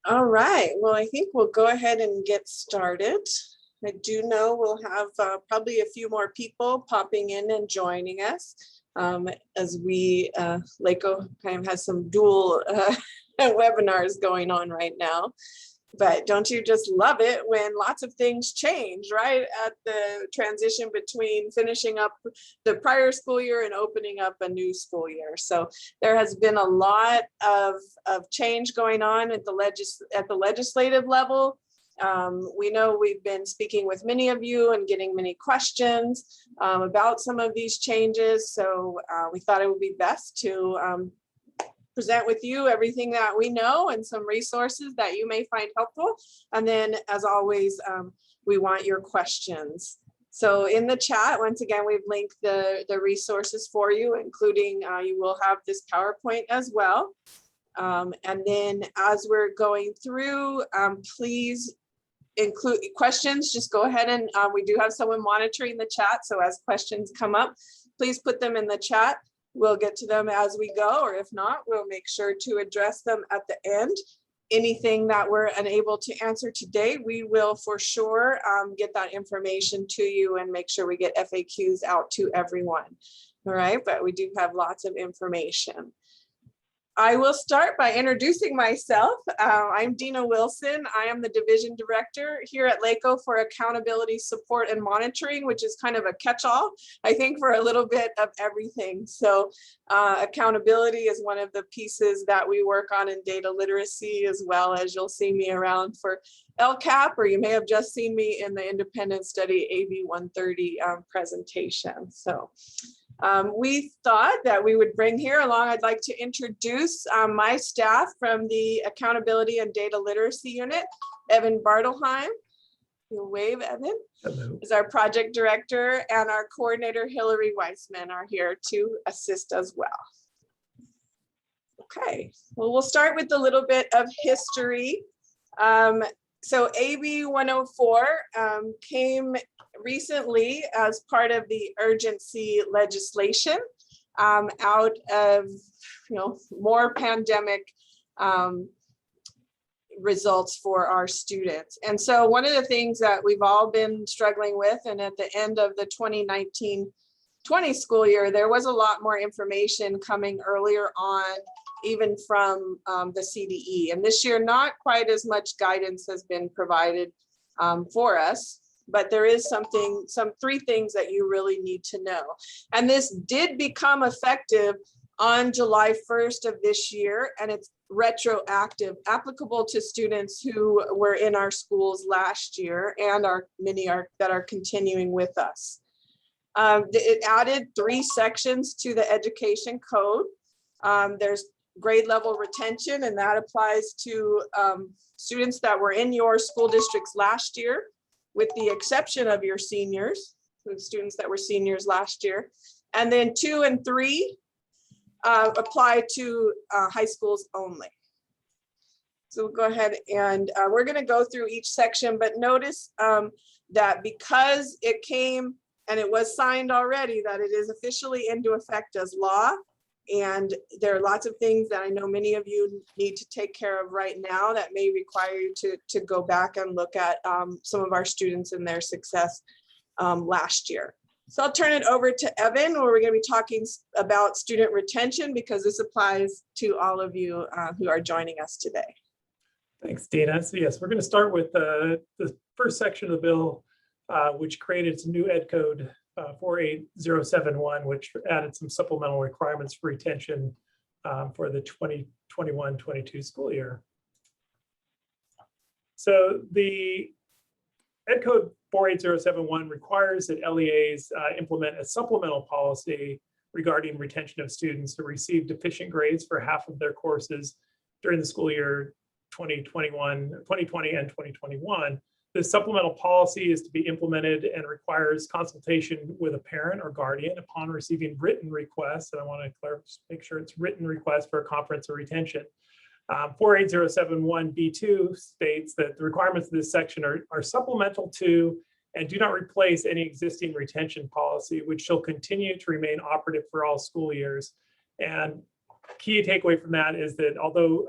All right, well, I think we'll go ahead and get started. I do know we'll have probably a few more people popping in and joining us as we, LACOE kind of has some dual webinars going on right now. But don't you just love it when lots of things change, right? At the transition between finishing up the prior school year and opening up a new school year. So there has been a lot of change going on at the legislative level. We know we've been speaking with many of you and getting many questions about some of these changes. So we thought it would be best to present with you everything that we know and some resources that you may find helpful. And then, as always, we want your questions. So in the chat, once again, we've linked the resources for you, including you will have this PowerPoint as well. And then as we're going through, please include questions. Just go ahead and we do have someone monitoring the chat. So as questions come up, please put them in the chat. We'll get to them as we go, or if not, we'll make sure to address them at the end. Anything that we're unable to answer today, we will for sure get that information to you and make sure we get FAQs out to everyone. All right, but we do have lots of information. I will start by introducing myself. I'm Dina Wilson. I am the Division Director here at LACOE for Accountability, Support, and Monitoring, which is kind of a catch-all, I think, for a little bit of everything. So accountability is one of the pieces that we work on in data literacy, as well as you'll see me around for LCAP, or you may have just seen me in the Independent Study AB 130 presentation. So we thought that we would bring here along, I'd like to introduce my staff from the Accountability and Data Literacy Unit. Evan Bartelheim, you'll wave, Evan. Hello. Is our project director, and our coordinator, Hillary Weissman, are here to assist as well. Okay, well, we'll start with a little bit of history. So AB 104 came recently as part of the urgency legislation out of more pandemic results for our students. And so one of the things that we've all been struggling with, and at the end of the 2019-20 school year, there was a lot more information coming earlier on, even from the CDE. And this year, not quite as much guidance has been provided for us. But there is some three things that you really need to know. And this did become effective on July 1st of this year, and it's retroactive, applicable to students who were in our schools last year, and many that are continuing with us. It added 3 sections to the education code. There's grade level retention, and that applies to students that were in your school districts last year, with the exception of your seniors, the students that were seniors last year. And then 2 and 3 apply to high schools only. So we'll go ahead and we're going to go through each section, but notice that because it came and it was signed already, that it is officially into effect as law. And there are lots of things that I know many of you need to take care of right now that may require you to go back and look at some of our students and their success last year. So I'll turn it over to Evan, where we're going to be talking about student retention, because this applies to all of you who are joining us today. Thanks, Dina. So yes, we're going to start with the first section of the bill, which created some new ed code 48071, which added some supplemental requirements for retention for the 2021-22 school year. So the Ed Code 48071 requires that LEAs implement a supplemental policy regarding retention of students who receive deficient grades for half of their courses during the school year 2020 and 2021. This supplemental policy is to be implemented and requires consultation with a parent or guardian upon receiving written requests. And I want to make sure it's written request for a conference or retention. 48071B2 states that the requirements of this section are supplemental to and do not replace any existing retention policy, which shall continue to remain operative for all school years. And key takeaway from that is that although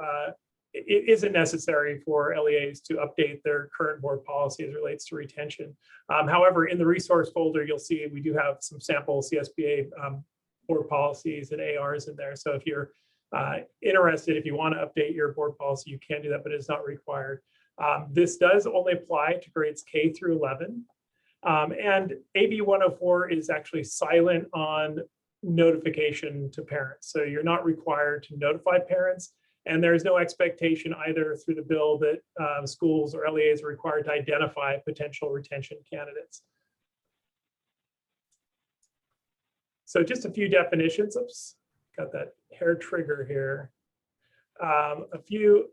it isn't necessary for LEAs to update their current board policy as it relates to retention. However, in the resource folder, you'll see we do have some sample CSBA board policies and ARs in there. So if you're interested, if you want to update your board policy, you can do that, but it's not required. This does only apply to grades K through 11. And AB 104 is actually silent on notification to parents. So you're not required to notify parents. And there's no expectation either through the bill that schools or LEAs are required to identify potential retention candidates. So just a few definitions. Oops, got that hair trigger here. A few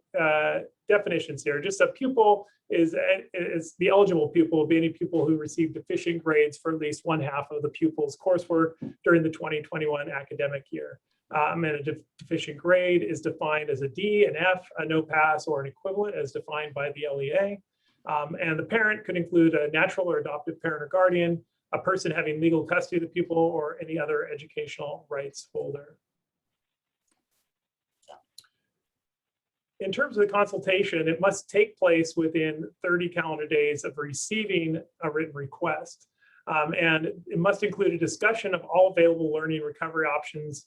definitions here. Just a pupil is the eligible pupil will be any pupil who received deficient grades for at least one half of the pupil's coursework during the 2021 academic year. And a deficient grade is defined as a D, an F, a no pass, or an equivalent as defined by the LEA. And the parent could include a natural or adoptive parent or guardian, a person having legal custody of the pupil, or any other educational rights holder. In terms of the consultation, it must take place within 30 calendar days of receiving a written request. And it must include a discussion of all available learning recovery options.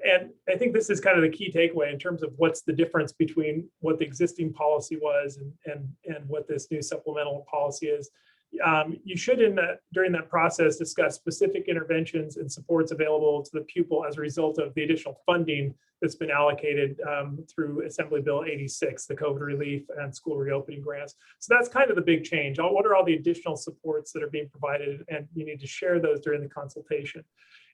And I think this is kind of the key takeaway in terms of what's the difference between what the existing policy was and what this new supplemental policy is. You should, during that process, discuss specific interventions and supports available to the pupil as a result of the additional funding that's been allocated through Assembly Bill 86, the COVID relief and school reopening grants. So that's kind of the big change. What are all the additional supports that are being provided? And you need to share those during the consultation.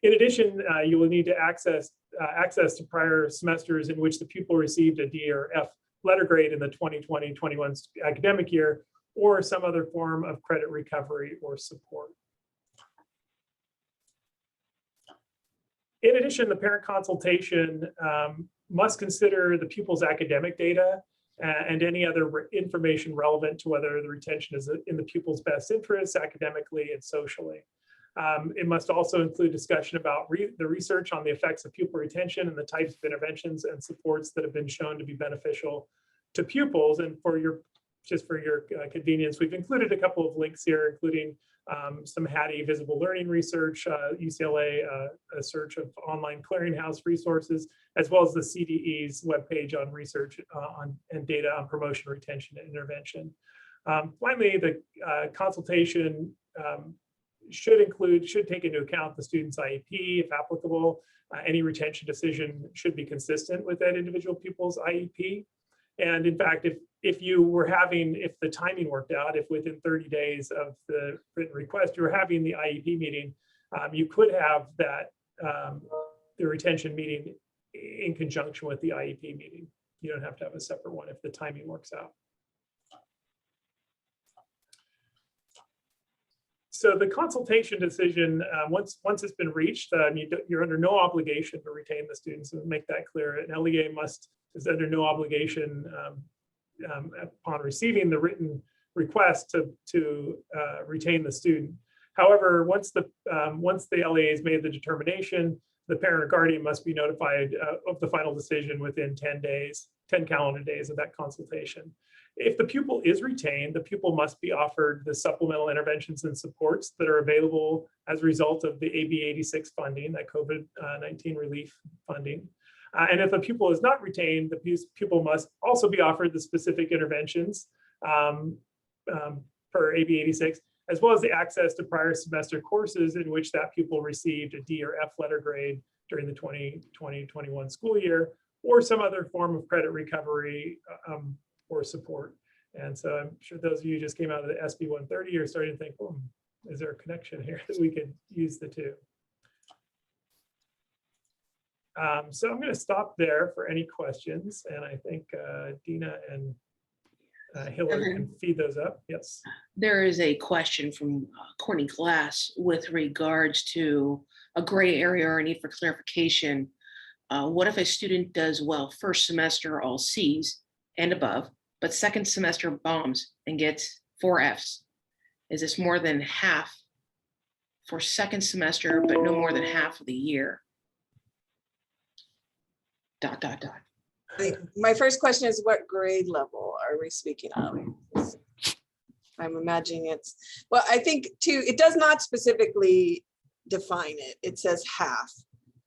In addition, you will need to access to prior semesters in which the pupil received a D or F letter grade in the 2020-21 academic year, or some other form of credit recovery or support. In addition, the parent consultation must consider the pupil's academic data and any other information relevant to whether the retention is in the pupil's best interests academically and socially. It must also include discussion about the research on the effects of pupil retention and the types of interventions and supports that have been shown to be beneficial to pupils. And just for your convenience, we've included a couple of links here, including some Hattie visible learning research, UCLA, a search of online clearinghouse resources, as well as the CDE's webpage on research and data on promotion, retention, and intervention. Finally, the consultation should take into account the student's IEP, if applicable. Any retention decision should be consistent with that individual pupil's IEP. And in fact, if the timing worked out, if within 30 days of the written request, you were having the IEP meeting, you could have that, the retention meeting in conjunction with the IEP meeting. You don't have to have a separate one if the timing works out. So the consultation decision, once it's been reached, you're under no obligation to retain the students, and make that clear. An LEA is under no obligation upon receiving the written request to retain the student. However, once the LEA has made the determination, the parent or guardian must be notified of the final decision within 10 calendar days of that consultation. If the pupil is retained, the pupil must be offered the supplemental interventions and supports that are available as a result of the AB 86 funding, that COVID-19 relief funding. And if the pupil is not retained, the pupil must also be offered the specific interventions per AB 86, as well as the access to prior semester courses in which that pupil received a D or F letter grade during the 2020-21 school year, or some other form of credit recovery or support. And so I'm sure those of you who just came out of the SB 130 are starting to think, well, is there a connection here that we could use the two? So I'm going to stop there for any questions, and I think Dina and Hillary can feed those up. Yes. There is a question from Courtney Glass with regards to a gray area or a need for clarification. What if a student does well first semester all C's and above, but second semester bombs and gets 4 F's? Is this more than half for second semester, but no more than half of the year? ... My first question is, what grade level are we speaking of? I'm imagining it's, well, I think too, it does not specifically define it. It says half.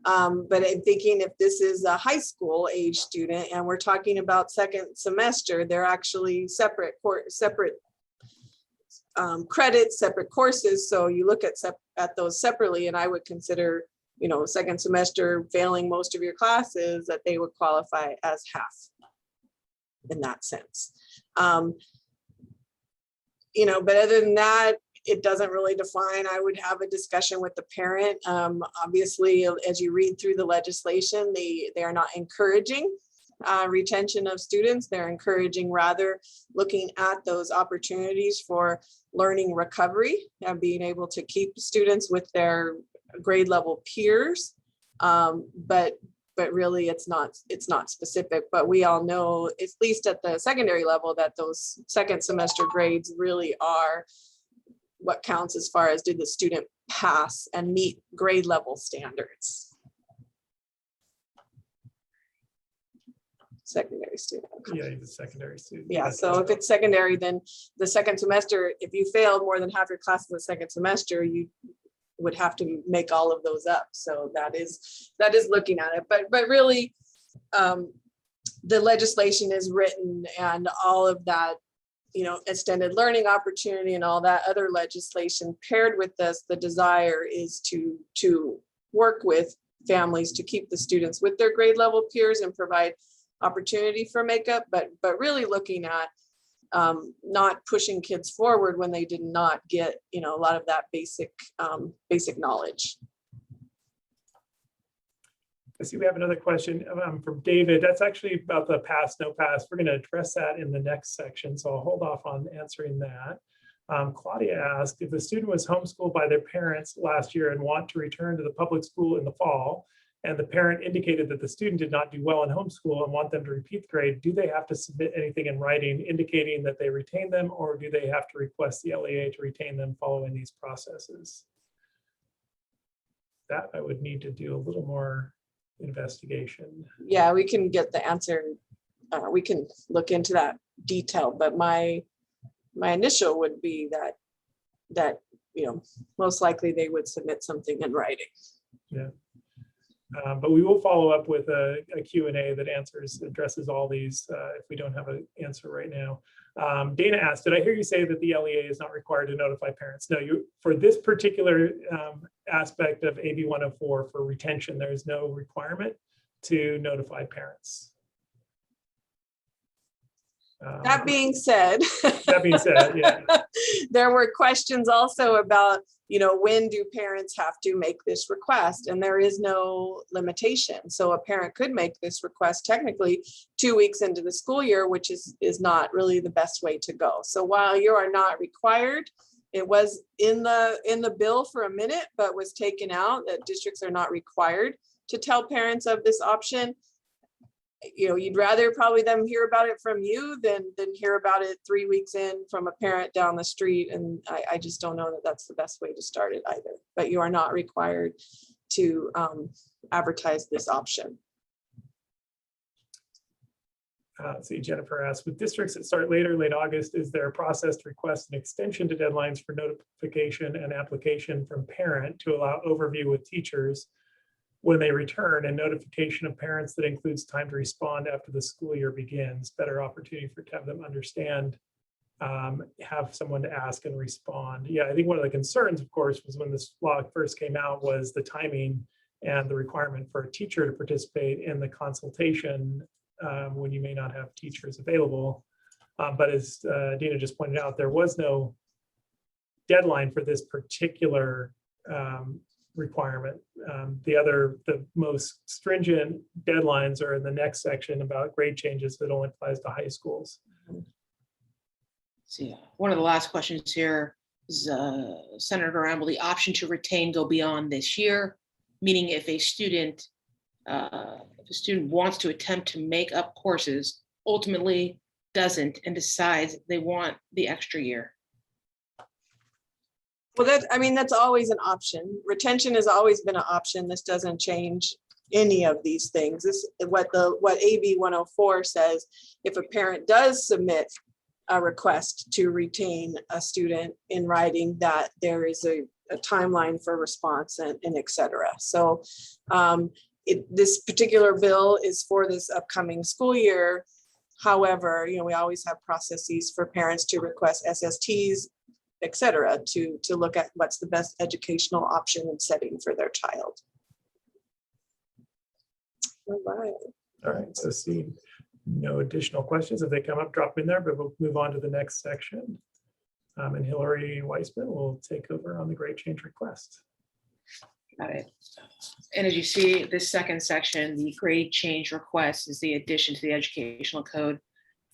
But I'm thinking if this is a high school age student and we're talking about second semester, they're actually separate credits, separate courses. So you look at those separately, and I would consider, you know, second semester failing most of your classes, that they would qualify as half in that sense. You know, but other than that, it doesn't really define. I would have a discussion with the parent. Obviously, as you read through the legislation, they are not encouraging retention of students. They're encouraging rather looking at those opportunities for learning recovery and being able to keep students with their grade level peers. But really it's not specific, but we all know, at least at the secondary level, that those second semester grades really are what counts as far as did the student pass and meet grade level standards. Secondary student. Yeah, the secondary student. Yeah, so if it's secondary, then the second semester, if you failed more than half your classes the second semester, you would have to make all of those up. So that is looking at it, but really the legislation is written, and all of that, you know, extended learning opportunity and all that other legislation paired with this, the desire is to work with families to keep the students with their grade level peers and provide opportunity for makeup, but really looking at not pushing kids forward when they did not get, you know, a lot of that basic knowledge. I see we have another question from David. That's actually about the pass, no pass. We're going to address that in the next section, so I'll hold off on answering that. Claudia asked, if the student was homeschooled by their parents last year and want to return to the public school in the fall, and the parent indicated that the student did not do well in homeschool and want them to repeat the grade, do they have to submit anything in writing indicating that they retain them, or do they have to request the LEA to retain them following these processes? That I would need to do a little more investigation. Yeah, we can get the answer. We can look into that detail, but my initial would be that you know, most likely they would submit something in writing. Yeah. But we will follow up with a Q&A that addresses all these if we don't have an answer right now. Dana asked, did I hear you say that the LEA is not required to notify parents? No, for this particular aspect of AB 104 for retention, there is no requirement to notify parents. That being said, yeah. There were questions also about, you know, when do parents have to make this request? And there is no limitation. So a parent could make this request technically 2 weeks into the school year, which is not really the best way to go. So while you are not required, it was in the bill for a minute, but was taken out that districts are not required to tell parents of this option. You know, you'd rather probably them hear about it from you than hear about it 3 weeks in from a parent down the street. And I just don't know that that's the best way to start it either. But you are not required to advertise this option. See, Jennifer asked, with districts that start late August, is there a process to request an extension to deadlines for notification and application from parent to allow overview with teachers when they return, and notification of parents that includes time to respond after the school year begins? Better opportunity to have them understand, have someone to ask and respond. Yeah, I think one of the concerns, of course, was when this law first came out was the timing and the requirement for a teacher to participate in the consultation when you may not have teachers available. But as Dina just pointed out, there was no deadline for this particular requirement. The most stringent deadlines are in the next section about grade changes that only applies to high schools. See, one of the last questions here is centered around, will the option to retain go beyond this year? Meaning if a student wants to attempt to make up courses, ultimately doesn't, and decides they want the extra year. Well, that's always an option. Retention has always been an option. This doesn't change any of these things. This what AB 104 says. If a parent does submit a request to retain a student in writing, that there is a timeline for response and et cetera. So this particular bill is for this upcoming school year. However, we always have processes for parents to request SSTs, et cetera, to look at what's the best educational option and setting for their child. All right. All right, so see no additional questions. If they come up, drop in there, but we'll move on to the next section. And Hillary Weissman will take over on the grade change request. Got it. And as you see, this second section, the grade change request is the addition to the educational code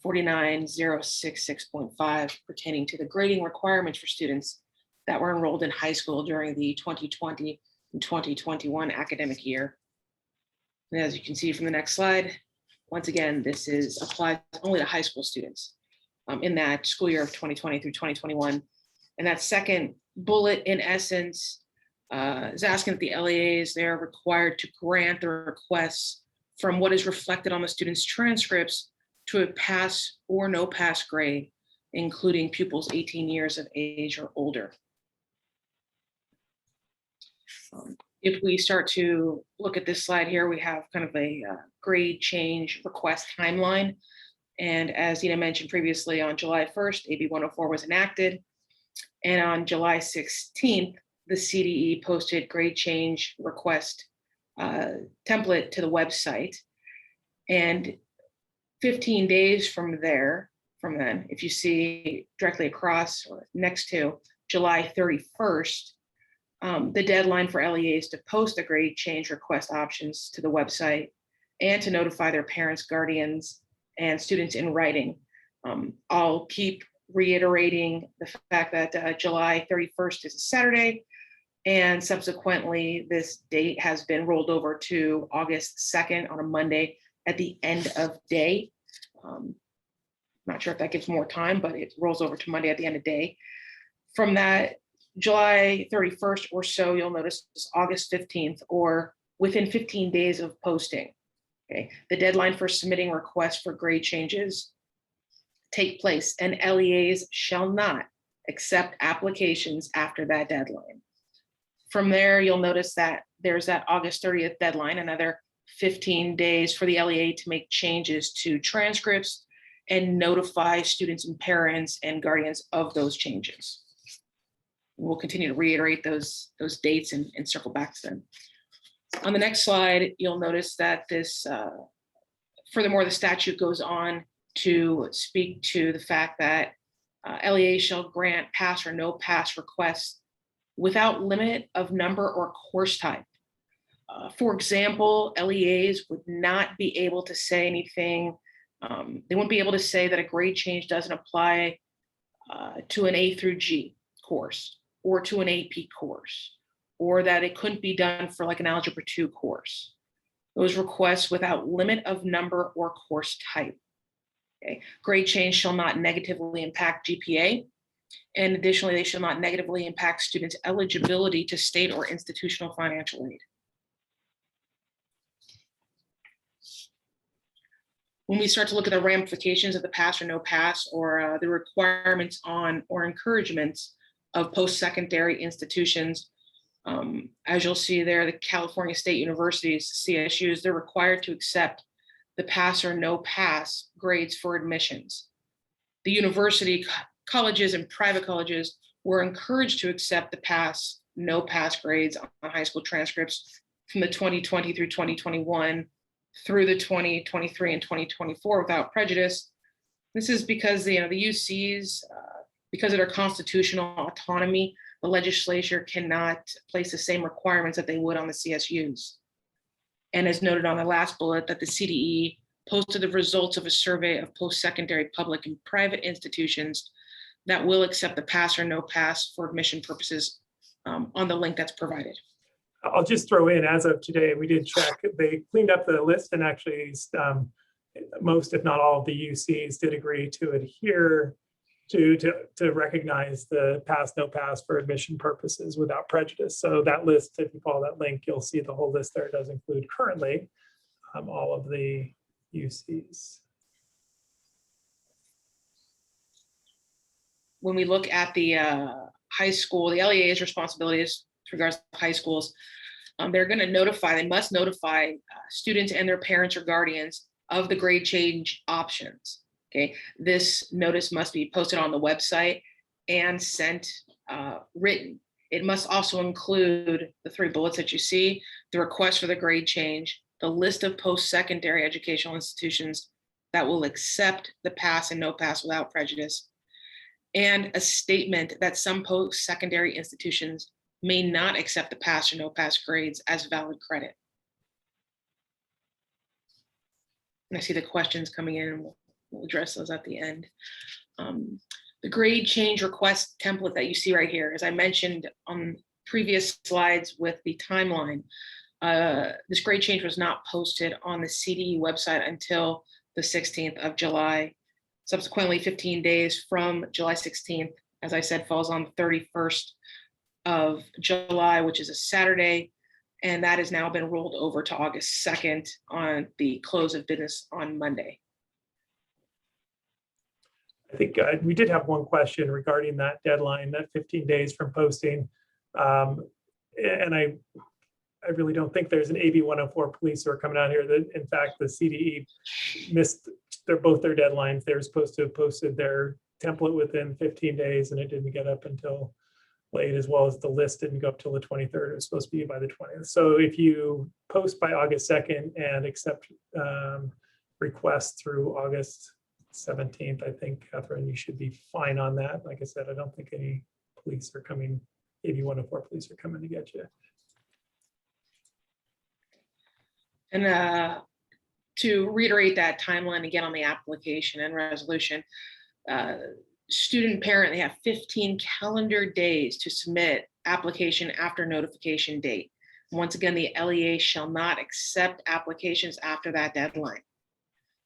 49066.5 pertaining to the grading requirements for students that were enrolled in high school during the 2020 and 2021 academic year. And as you can see from the next slide, once again, this applies only to high school students in that school year of 2020 through 2021. And that second bullet, in essence, is asking that the LEAs, they're required to grant their requests from what is reflected on the student's transcripts to a pass or no pass grade, including pupils 18 years of age or older. If we start to look at this slide here, we have kind of a grade change request timeline. And as Dina mentioned previously, on July 1st, AB 104 was enacted. And on July 16th, the CDE posted grade change request template to the website. And 15 days from then, if you see directly across or next to July 31st, the deadline for LEAs to post the grade change request options to the website and to notify their parents, guardians, and students in writing. I'll keep reiterating the fact that July 31st is a Saturday, and subsequently this date has been rolled over to August 2nd on a Monday at the end of day. Not sure if that gives more time, but it rolls over to Monday at the end of day. From that July 31st or so, you'll notice it's August 15th or within 15 days of posting. Okay, the deadline for submitting requests for grade changes take place, and LEAs shall not accept applications after that deadline. From there, you'll notice that there's that August 30th deadline, another 15 days for the LEA to make changes to transcripts and notify students and parents and guardians of those changes. We'll continue to reiterate those dates and circle back to them. On the next slide, you'll notice that this, furthermore, the statute goes on to speak to the fact that LEA shall grant pass or no pass requests without limit of number or course type. For example, LEAs would not be able to say anything. They wouldn't be able to say that a grade change doesn't apply to an A through G course or to an AP course, or that it couldn't be done for like an Algebra 2 course. Those requests without limit of number or course type. Okay. Grade change shall not negatively impact GPA, and additionally, they shall not negatively impact students' eligibility to state or institutional financial aid. When we start to look at the ramifications of the pass or no pass, or the requirements on or encouragements of post-secondary institutions, as you'll see there, the California State Universities, CSUs, they're required to accept the pass or no pass grades for admissions. The university colleges and private colleges were encouraged to accept the pass, no pass grades on high school transcripts from the 2020 through 2021 through the 2023 and 2024 without prejudice. This is because the UCs, because of their constitutional autonomy, the legislature cannot place the same requirements that they would on the CSUs. And as noted on the last bullet, that the CDE posted the results of a survey of post-secondary public and private institutions that will accept the pass or no pass for admission purposes on the link that's provided. I'll just throw in, as of today, we did check, they cleaned up the list, and actually most, if not all, of the UCs did agree to adhere to recognize the pass, no pass for admission purposes without prejudice. So that list, if you follow that link, you'll see the whole list there. It does include currently all of the UCs. When we look at the high school, the LEA's responsibilities with regards to high schools, they're going to notify, they must notify students and their parents or guardians of the grade change options. Okay, this notice must be posted on the website and sent written. It must also include the 3 bullets that you see, the request for the grade change, the list of post-secondary educational institutions that will accept the pass and no pass without prejudice, and a statement that some post-secondary institutions may not accept the pass or no pass grades as valid credit. And I see the questions coming in, and we'll address those at the end. The grade change request template that you see right here, as I mentioned on previous slides with the timeline, this grade change was not posted on the CDE website until the 16th of July. Subsequently, 15 days from July 16th, as I said, falls on the 31st of July, which is a Saturday. And that has now been rolled over to August 2nd on the close of business on Monday. I think we did have one question regarding that deadline, that 15 days from posting. And I really don't think there's an AB 104 police who are coming out here. That in fact, the CDE missed both their deadlines. They were supposed to have posted their template within 15 days and it didn't get up until late, as well as the list didn't go up till the 23rd. It was supposed to be by the 20th. So if you post by August 2nd and accept requests through August 17th, I think, Catherine, you should be fine on that. Like I said, I don't think any police are coming, AB 104 police are coming to get you. And to reiterate that timeline again on the application and resolution, student parent, they have 15 calendar days to submit application after notification date. Once again, the LEA shall not accept applications after that deadline.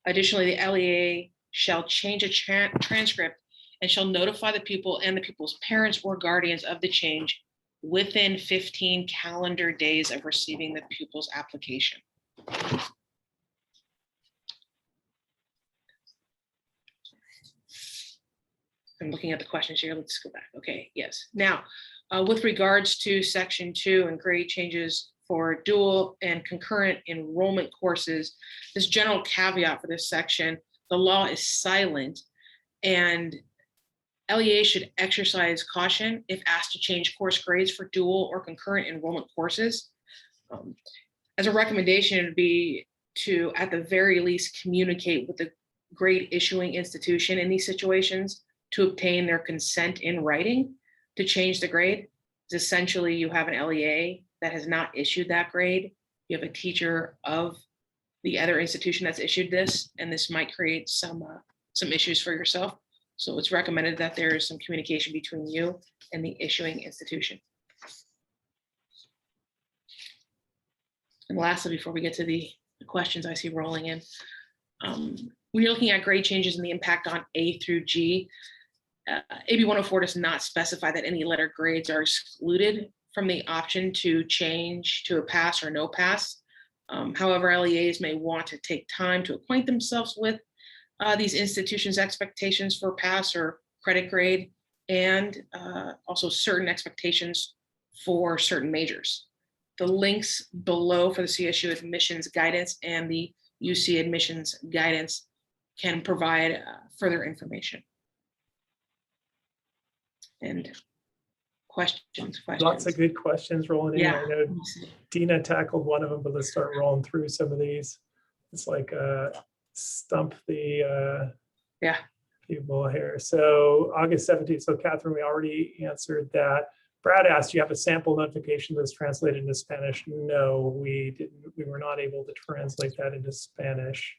Additionally, the LEA shall change a transcript and shall notify the pupil and the pupil's parents or guardians of the change within 15 calendar days of receiving the pupil's application. I'm looking at the questions here. Let's go back. Okay, yes. Now, with regards to section 2 and grade changes for dual and concurrent enrollment courses, this general caveat for this section, the law is silent and LEA should exercise caution if asked to change course grades for dual or concurrent enrollment courses. As a recommendation, it would be to, at the very least, communicate with the grade issuing institution in these situations to obtain their consent in writing to change the grade. It's essentially, you have an LEA that has not issued that grade. You have a teacher of the other institution that's issued this, and this might create some issues for yourself. So it's recommended that there is some communication between you and the issuing institution. And lastly, before we get to the questions I see rolling in, when you're looking at grade changes and the impact on A through G, AB 104 does not specify that any letter grades are excluded from the option to change to a pass or no pass. However, LEAs may want to take time to acquaint themselves with these institutions' expectations for pass or credit grade, and also certain expectations for certain majors. The links below for the CSU admissions guidance and the UC admissions guidance can provide further information. And questions. Lots of good questions rolling in. Yeah. I know Dina tackled one of them, but let's start rolling through some of these. It's like stump the people here. So August 17th. So Catherine, we already answered that. Brad asked, you have a sample notification that's translated into Spanish? No, we didn't. We were not able to translate that into Spanish.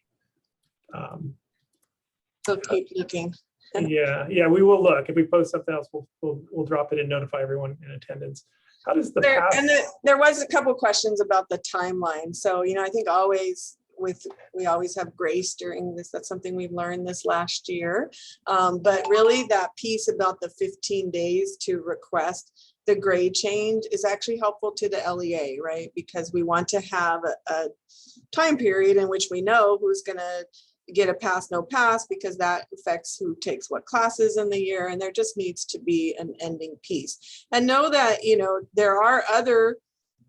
So keep looking. Yeah, we will look. If we post something else, we'll drop it and notify everyone in attendance. How does the pass? And there was a couple questions about the timeline. So, I think always we always have grace during this. That's something we've learned this last year. But really that piece about the 15 days to request the grade change is actually helpful to the LEA, right? Because we want to have a time period in which we know who's going to get a pass, no pass, because that affects who takes what classes in the year. And there just needs to be an ending piece. And know that, you know, there are other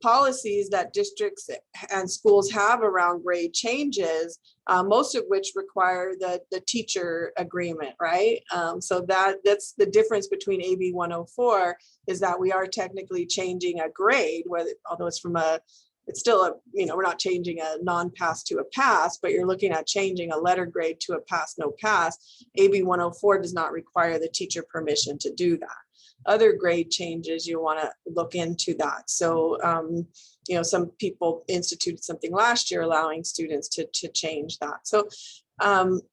policies that districts and schools have around grade changes, most of which require the teacher agreement, right? So that's the difference between AB 104 is that we are technically changing a grade, whether, although it's from a, it's still a, you know, we're not changing a non-pass to a pass, but you're looking at changing a letter grade to a pass, no pass. AB 104 does not require the teacher permission to do that. Other grade changes, you want to look into that. So, you know, some people instituted something last year allowing students to change that. So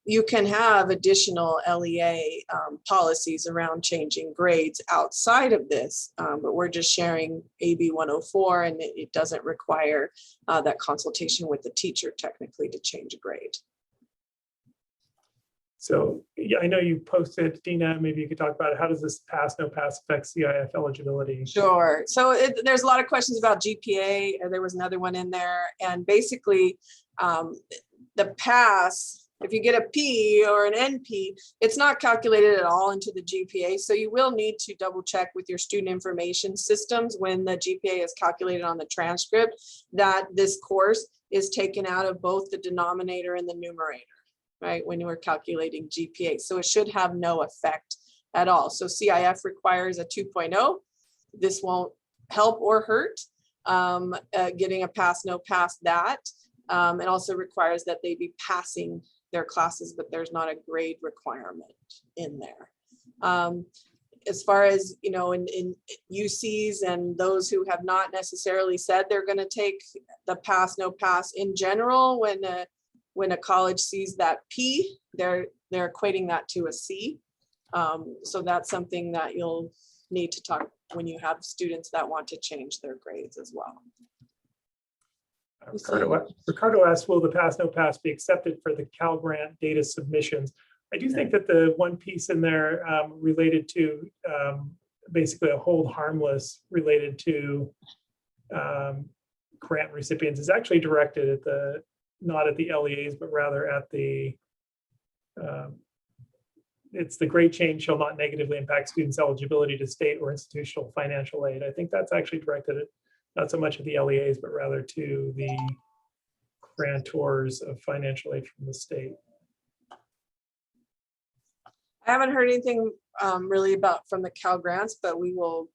you can have additional LEA policies around changing grades outside of this, but we're just sharing AB 104, and it doesn't require that consultation with the teacher technically to change a grade. So yeah, I know you posted, Dina, maybe you could talk about it. How does this pass, no pass affect CIF eligibility? Sure. So there's a lot of questions about GPA. There was another one in there. And basically the pass, if you get a P or an NP, it's not calculated at all into the GPA. So you will need to double check with your student information systems when the GPA is calculated on the transcript that this course is taken out of both the denominator and the numerator, right, when you were calculating GPA. So it should have no effect at all. So CIF requires a 2.0. This won't help or hurt getting a pass, no pass that. It also requires that they be passing their classes, but there's not a grade requirement in there. As far as, you know, in UCs and those who have not necessarily said they're going to take the pass, no pass in general, when a college sees that P, they're equating that to a C. So that's something that you'll need to talk when you have students that want to change their grades as well. Ricardo asked, will the pass, no pass be accepted for the Cal Grant data submissions? I do think that the one piece in there related to basically a hold harmless related to grant recipients is actually directed at the, not at the LEAs, but rather at the, it's the grade change shall not negatively impact students' eligibility to state or institutional financial aid. I think that's actually directed at not so much at the LEAs, but rather to the grantors of financial aid from the state. I haven't heard anything really about from the Cal Grants, but we will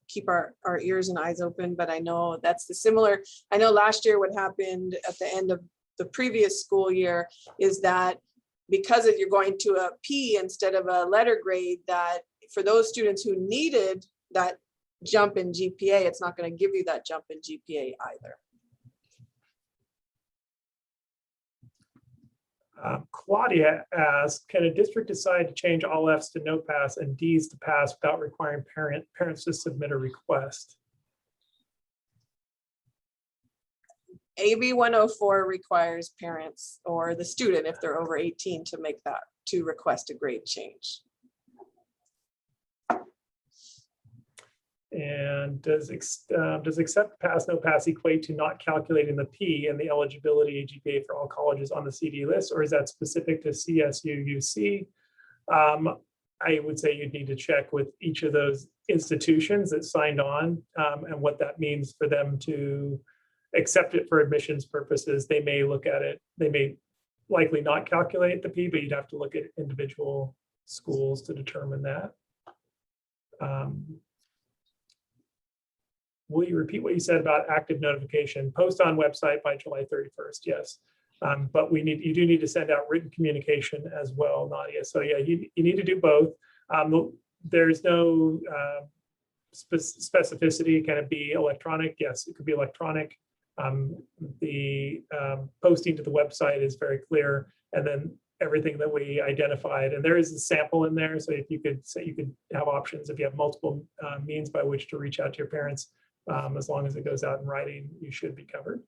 keep our ears and eyes open. But I know that's the similar, I know last year what happened at the end of the previous school year is that because you're going to a P instead of a letter grade, that for those students who needed that jump in GPA, it's not going to give you that jump in GPA either. Claudia asked, can a district decide to change all Fs to no pass and Ds to pass without requiring parents to submit a request? AB 104 requires parents or the student, if they're over 18, to make that, to request a grade change. And does accept pass, no pass equate to not calculating the P and the eligibility GPA for all colleges on the CD list, or is that specific to CSU UC? I would say you'd need to check with each of those institutions that signed on and what that means for them to accept it for admissions purposes. They may look at it, they may likely not calculate the P, but you'd have to look at individual schools to determine that. Will you repeat what you said about active notification? Post on website by July 31st, yes. But you do need to send out written communication as well, Nadia. So yeah, you need to do both. There's no specificity. Can it be electronic? Yes, it could be electronic. The posting to the website is very clear. And then everything that we identified, and there is a sample in there. So if you could say, you could have options if you have multiple means by which to reach out to your parents. As long as it goes out in writing, you should be covered.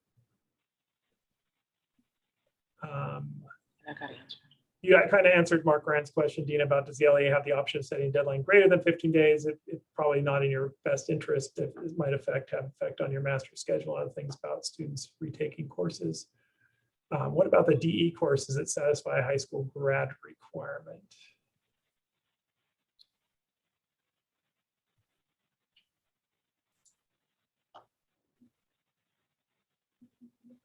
That got answered. You kind of answered Mark Rand's question, Dean, about does the LEA have the option of setting a deadline greater than 15 days? It's probably not in your best interest. It might have effect on your master's schedule, other things about students retaking courses. What about the DE courses that satisfy a high school grad requirement?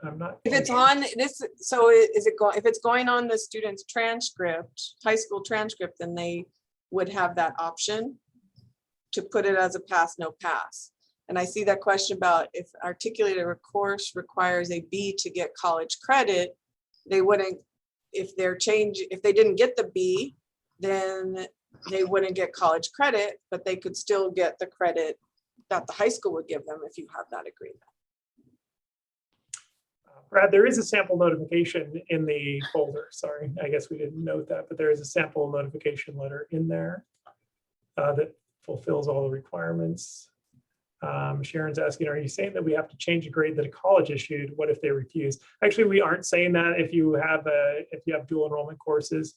I'm not. If it's on this, so is it going, if it's going on the student's transcript, high school transcript, then they would have that option to put it as a pass, no pass. And I see that question about if articulated a course requires a B to get college credit, they wouldn't, if they didn't get the B, then they wouldn't get college credit, but they could still get the credit that the high school would give them if you have that agreement. Brad, there is a sample notification in the folder. Sorry, I guess we didn't note that, but there is a sample notification letter in there that fulfills all the requirements. Sharon's asking, are you saying that we have to change a grade that a college issued? What if they refuse? Actually, we aren't saying that. If you have dual enrollment courses,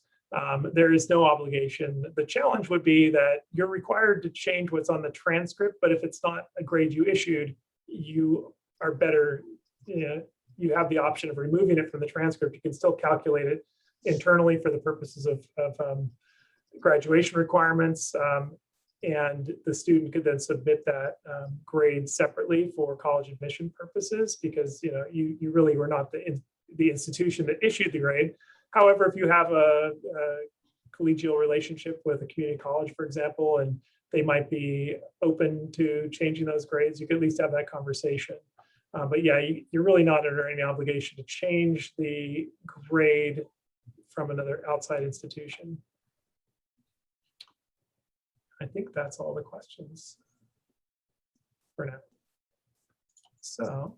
there is no obligation. The challenge would be that you're required to change what's on the transcript, but if it's not a grade you issued, you are better, you have the option of removing it from the transcript. You can still calculate it internally for the purposes of graduation requirements. And the student could then submit that grade separately for college admission purposes, because you really were not the institution that issued the grade. However, if you have a collegial relationship with a community college, for example, and they might be open to changing those grades, you could at least have that conversation. But yeah, you're really not under any obligation to change the grade from another outside institution. I think that's all the questions for now. So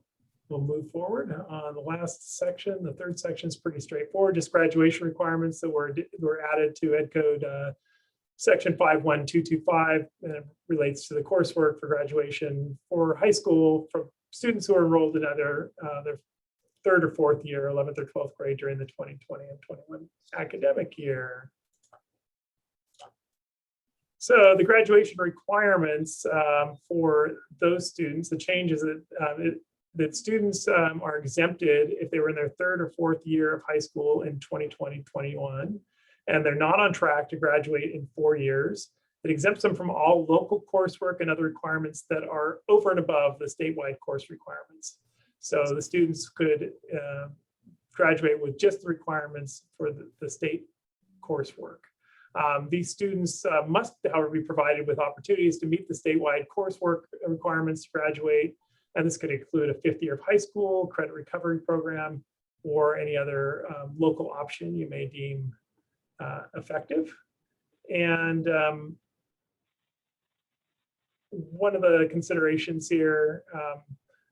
we'll move forward on the last section. The third section is pretty straightforward, just graduation requirements that were added to Ed Code section 51225, and it relates to the coursework for graduation for high school for students who are enrolled in either their third or fourth year, 11th or 12th grade during the 2020 and 21 academic year. So the graduation requirements for those students, the changes that students are exempted if they were in their third or fourth year of high school in 2020-21, and they're not on track to graduate in 4 years. It exempts them from all local coursework and other requirements that are over and above the statewide course requirements. So the students could graduate with just the requirements for the state coursework. These students must, however, be provided with opportunities to meet the statewide coursework requirements to graduate. And this could include a 5th year of high school, credit recovery program, or any other local option you may deem effective. And one of the considerations here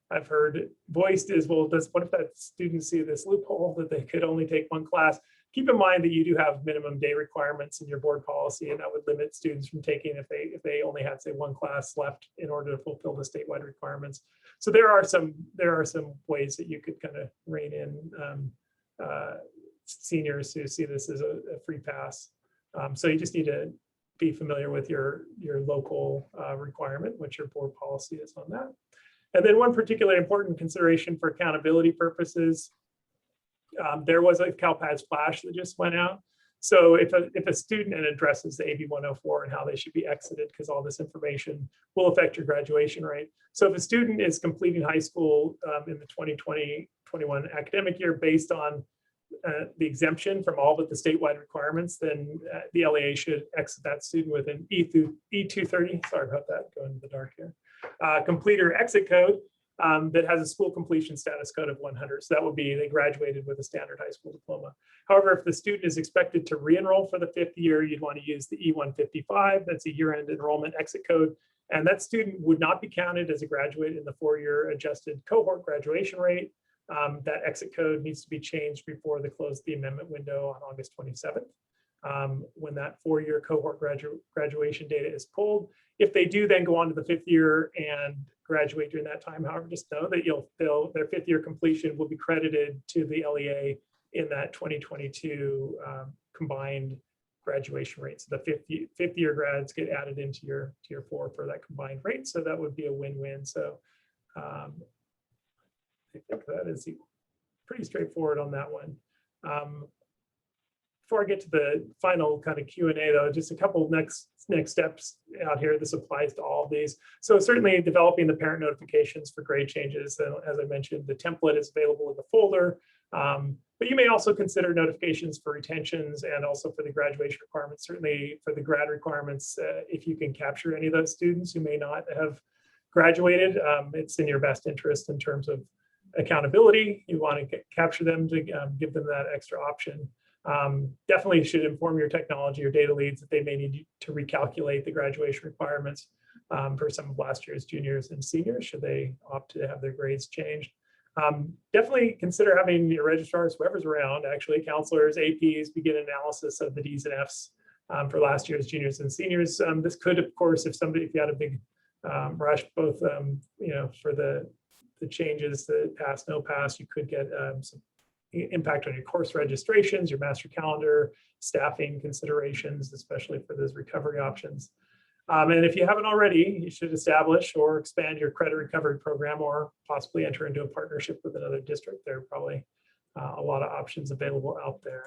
I've heard voiced is, well, what if that students see this loophole that they could only take one class? Keep in mind that you do have minimum day requirements in your board policy, and that would limit students from taking if they only had, say, one class left in order to fulfill the statewide requirements. So there are some ways that you could kind of rein in seniors who see this as a free pass. So you just need to be familiar with your local requirement, what your board policy is on that. And then one particularly important consideration for accountability purposes, there was a CALPADS flash that just went out. So if a student addresses the AB 104 and how they should be exited, because all this information will affect your graduation rate. So if a student is completing high school in the 2020-21 academic year based on the exemption from all but the statewide requirements, then the LEA should exit that student with an E230. Sorry about that, going into the dark here. Completer exit code that has a school completion status code of 100. So that would be they graduated with a standard high school diploma. However, if the student is expected to re-enroll for the 5th year, you'd want to use the E155. That's a year-end enrollment exit code. And that student would not be counted as a graduate in the 4-year adjusted cohort graduation rate. That exit code needs to be changed before the close of the amendment window on August 27th. When that 4-year cohort graduation data is pulled. If they do then go on to the 5th year and graduate during that time, however, just know that their 5th year completion will be credited to the LEA in that 2022 combined graduation rate. So the fifth year grads get added into your tier 4 for that combined rate. So that would be a win-win. So I think that is pretty straightforward on that one. Before I get to the final kind of Q&A though, just a couple next steps out here. This applies to all of these. So certainly developing the parent notifications for grade changes. As I mentioned, the template is available in the folder. But you may also consider notifications for retentions and also for the graduation requirements. Certainly for the grad requirements, if you can capture any of those students who may not have graduated, it's in your best interest in terms of accountability. You want to capture them to give them that extra option. Definitely should inform your technology or data leads that they may need to recalculate the graduation requirements for some of last year's juniors and seniors should they opt to have their grades changed. Definitely consider having your registrars, whoever's around, actually counselors, APs, begin analysis of the Ds and Fs for last year's juniors and seniors. This could, of course, if you had a big rush, both for the changes, the pass, no pass, you could get some impact on your course registrations, your master calendar, staffing considerations, especially for those recovery options. And if you haven't already, you should establish or expand your credit recovery program or possibly enter into a partnership with another district. There are probably a lot of options available out there.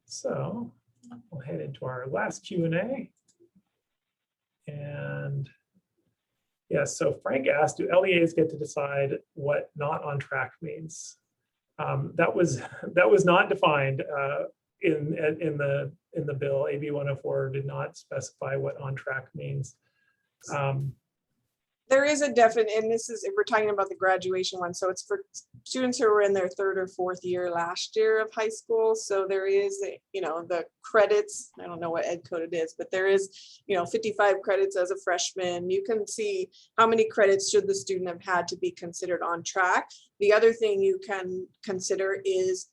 So we'll head into our last Q&A. And yes, so Frank asked, do LEAs get to decide what not on track means? That was not defined in the bill. AB 104 did not specify what on track means. There is a definite, and this is if we're talking about the graduation one, so it's for students who were in their 3rd or 4th year last year of high school. So there is, the credits, I don't know what ed code it is, but there is, 55 credits as a freshman. You can see how many credits should the student have had to be considered on track. The other thing you can consider is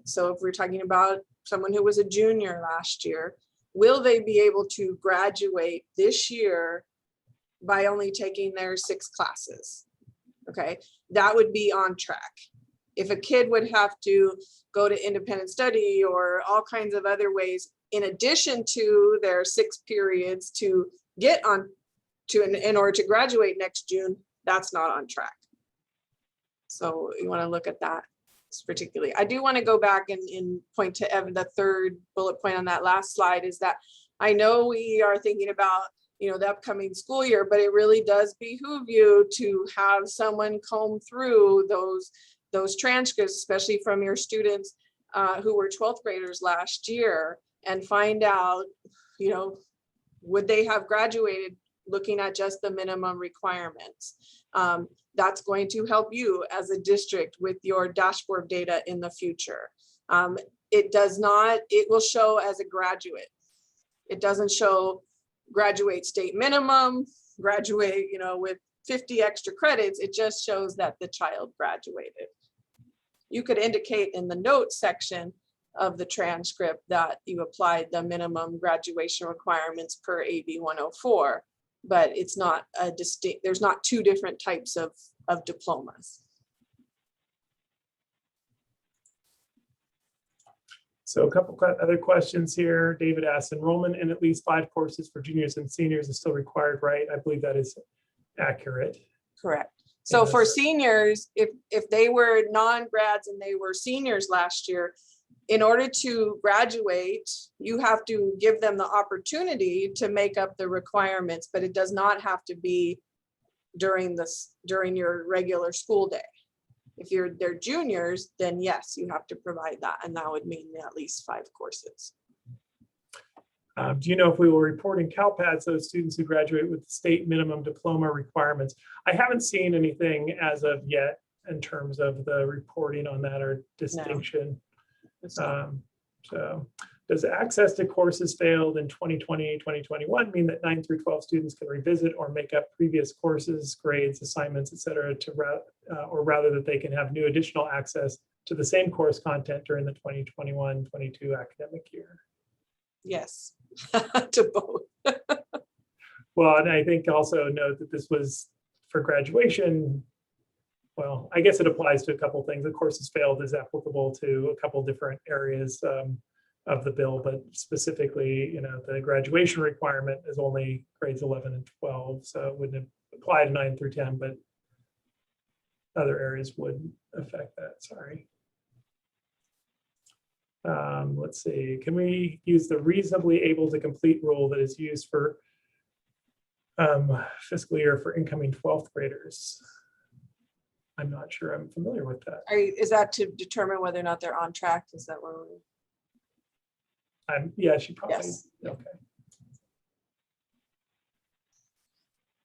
so if we're talking about someone who was a junior last year, will they be able to graduate this year by only taking their 6 classes? Okay, that would be on track. If a kid would have to go to independent study or all kinds of other ways in addition to their 6 periods to get on to in order to graduate next June, that's not on track. So you want to look at that particularly. I do want to go back and point to Evan. The 3rd bullet point on that last slide is that I know we are thinking about the upcoming school year, but it really does behoove you to have someone comb through those transcripts, especially from your students who were 12th graders last year, and find out, would they have graduated looking at just the minimum requirements. That's going to help you as a district with your dashboard data in the future. It will show as a graduate. It doesn't show graduate state minimum, graduate, with 50 extra credits. It just shows that the child graduated. You could indicate in the notes section of the transcript that you applied the minimum graduation requirements per AB 104, but it's not a distinct, there's not 2 different types of diplomas. So a couple other questions here. David asks, enrollment in at least 5 courses for juniors and seniors is still required, right? I believe that is accurate. Correct. So for seniors, if they were non-grads and they were seniors last year, in order to graduate, you have to give them the opportunity to make up the requirements, but it does not have to be during your regular school day. If they're juniors, then yes, you have to provide that, and that would mean at least 5 courses. Do you know if we will report in CALPADS those students who graduate with the state minimum diploma requirements? I haven't seen anything as of yet in terms of the reporting on that or distinction. No. So does access to courses failed in 2020, 2021 mean that 9 through 12 students can revisit or make up previous courses, grades, assignments, etc., or rather that they can have new additional access to the same course content during the 2021-22 academic year? Yes, to both. Well, and I think also note that this was for graduation well, I guess it applies to a couple things. The courses failed is applicable to a couple different areas of the bill, but specifically, the graduation requirement is only grades 11 and 12, so it wouldn't apply to 9 through 10, but other areas would affect that. Sorry. Let's see, can we use the reasonably able to complete rule that is used for fiscal year for incoming 12th graders? I'm not sure I'm familiar with that. Is that to determine whether or not they're on track? Is that where we? Yeah, she probably, Yes. okay.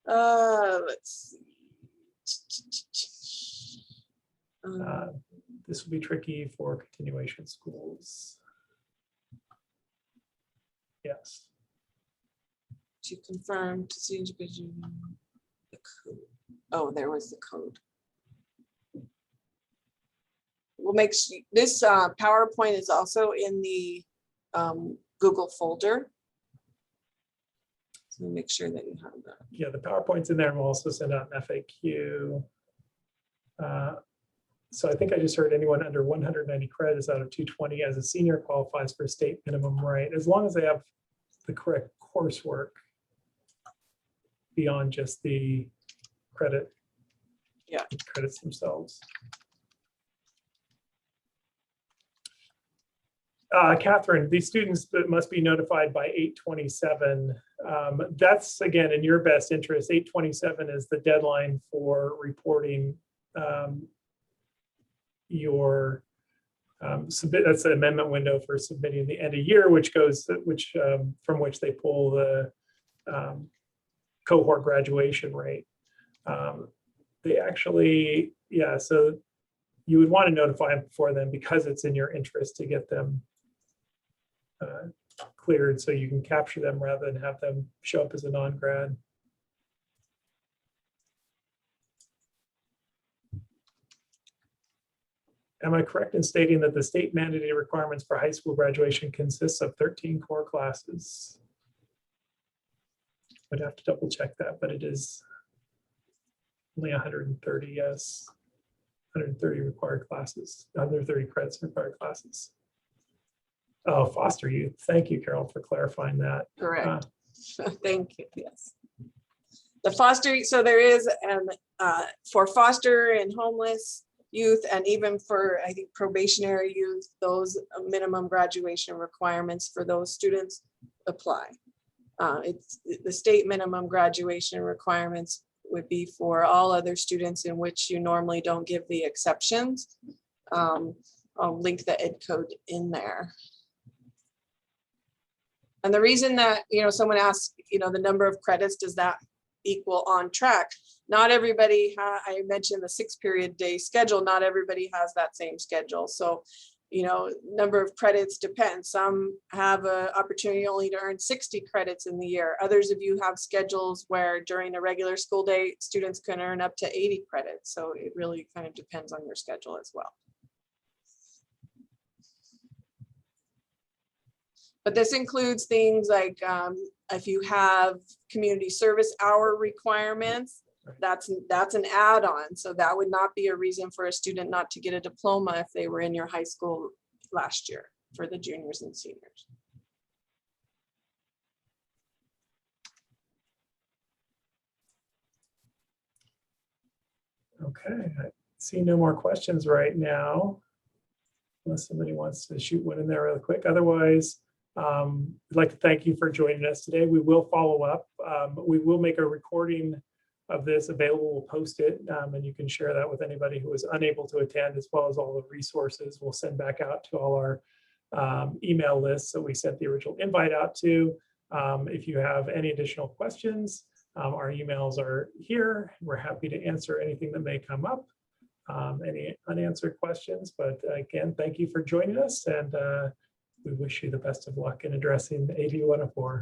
Let's see. This will be tricky for continuation schools. Yes. To confirm to see the code. Oh, there was the code. We'll make this PowerPoint is also in the Google folder. So make sure that you have that. Yeah, the PowerPoint's in there, and we'll also send out an FAQ. So I think I just heard anyone under 190 credits out of 220 as a senior qualifies for state minimum rate, as long as they have the correct coursework beyond just the credit. Yeah, credits themselves. Catherine, these students must be notified by 8/27. That's again in your best interest. 8/27 is the deadline for reporting your submit. That's the amendment window for submitting the end of year, which goes from which they pull the cohort graduation rate. They actually, yeah, so you would want to notify them before then because it's in your interest to get them cleared so you can capture them rather than have them show up as a non-grad. Am I correct in stating that the state mandated requirements for high school graduation consists of 13 core classes? I'd have to double check that, but it is only 130, yes. 130 required classes, 130 credits required classes. Oh, foster youth. Thank you, Carol, for clarifying that. correct. Thank you. Yes. The foster, so there is for foster and homeless youth, and even for, I think, probationary youth, those minimum graduation requirements for those students apply. It's the state minimum graduation requirements would be for all other students in which you normally don't give the exceptions. I'll link the ed code in there. And the reason that, someone asked, the number of credits, does that equal on track? Not everybody, I mentioned the 6-period day schedule, not everybody has that same schedule. So, number of credits depends. Some have an opportunity only to earn 60 credits in the year. Others of you have schedules where during a regular school day, students can earn up to 80 credits. So it really kind of depends on your schedule as well. But this includes things like if you have community service hour requirements, that's an add-on. So that would not be a reason for a student not to get a diploma if they were in your high school last year for the juniors and seniors. Okay, I see no more questions right now, unless somebody wants to shoot one in there really quick. Otherwise, I'd like to thank you for joining us today. We will follow up. We will make a recording of this available. We'll post it, and you can share that with anybody who was unable to attend, as well as all the resources we'll send back out to all our email lists that we sent the original invite out to. If you have any additional questions, our emails are here. We're happy to answer anything that may come up, any unanswered questions. But again, thank you for joining us, and we wish you the best of luck in addressing AB 104.